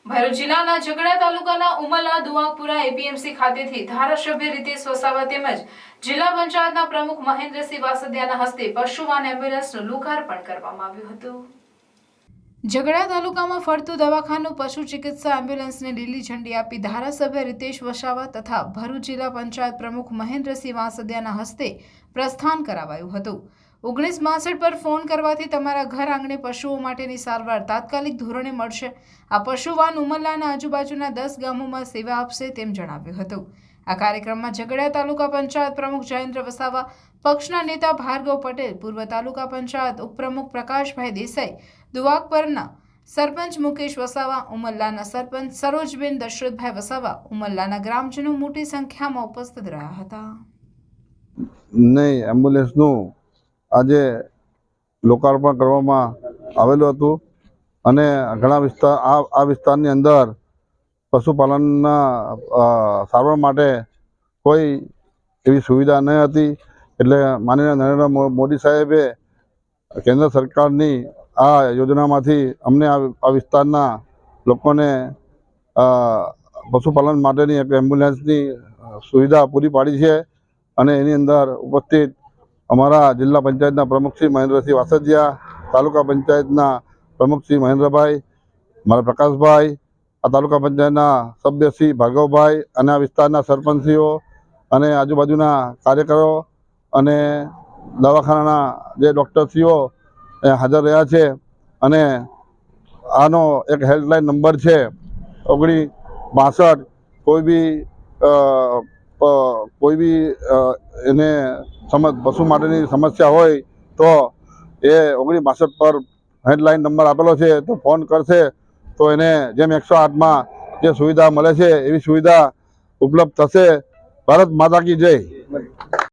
ભરૂચ જિલ્લાના ઝઘડા તાલુકાના ઉમલા દુઆપુરા એપીએમસી ખાતેથી ધારાસભ્ય રીતેશ વસાવા તેમજ જિલ્લા પંચાયતના પ્રમુખ મહેન્દ્રસિંહ વાસદિયાના હસ્તે પશુવાન એમ્બ્યુલન્સનું લોકાર્પણ કરવામાં આવ્યું હતું। ઝઘડા તાલુકામાં ફરતું દવાખાનું પશુ ચિકિત્સા એમ્બ્યુલન્સને લીલી ઝંડી આપી ધારાસભ્ય રીતેશ વસાવા તથા ભરૂચ જિલ્લા પંચાયત પ્રમુખ મહેન્દ્રસિંહ વાસદિયાના હસ્તે પ્રસ્થાન કરાવાયું હતું। 1962 પર ફોન કરવાથી તમારા ઘર આંગણે પશુઓ માટેની સારવાર તાત્કાલિક ધોરણે મળશે। આ પશુવાન ઉમરલાના આજુબાજુના 10 ગામોમાં સેવા આપશે તેમ જણાવ્યું હતું। આ કાર્યક્રમમાં ઝઘડા તાલુકા પંચાયત પ્રમુખ જયેન્દ્ર વસાવા, પક્ષના નેતા ભાર્ગવ પટેલ, પૂર્વ તાલુકા પંચાયત ઉપપ્રમુખ પ્રકાશભાઈ દેસાઈ, દુવાકપરના સરપંચ મુકેશ વસાવા, ઉમરલાના સરપંચ સરોજબેન દશરથભાઈ વસાવા, ઉમરલાના ગ્રામજનો મોટી સંખ્યામાં ઉપસ્થિત રહ્યા હતા। નહીં, એમ્બ્યુલન્સનું આજે લોકાર્પણ કરવામાં આવેલું હતું અને ઘણા વિસ્તારની અંદર પશુપાલનના સારવાર માટે કોઈ એવી સુવિધા ન હતી। એટલે માનનીય નરેન્દ્ર મોદી સાહેબે કેન્દ્ર સરકારની આ યોજનામાંથી અમને આ વિસ્તારના લોકોને પશુપાલન માટેની એક એમ્બ્યુલન્સની સુવિધા પૂરી પાડી છે અને એની અંદર ઉપસ્થિત અમારા જિલ્લા પંચાયતના પ્રમુખ શ્રી મહેન્દ્રસિંહ વાસદિયા, તાલુકા પંચાયતના પ્રમુખ શ્રી મહેન્દ્રભાઈ, મારા પ્રકાશભાઈ, આ તાલુકા પંચાયતના સભ્ય શ્રી ભાર્ગવભાઈ અને આ વિસ્તારના સરપંચીઓ અને આજુબાજુના કાર્યકરો અને દવાખાનાના જે ડૉક્ટરશ્રીઓ હાજર રહ્યા છે। અને આનો એક હેલ્પલાઇન નંબર છે 1962। કોઈ બી એને પશુ માટેની સમસ્યા હોય તો એ 1962 પર હેલ્પલાઇન નંબર આપેલો છે, તો ફોન કરશે તો એને જેમ 108માં જે સુવિધા મળે છે એવી સુવિધા ઉપલબ્ધ થશે। ભારત માતા કી જય।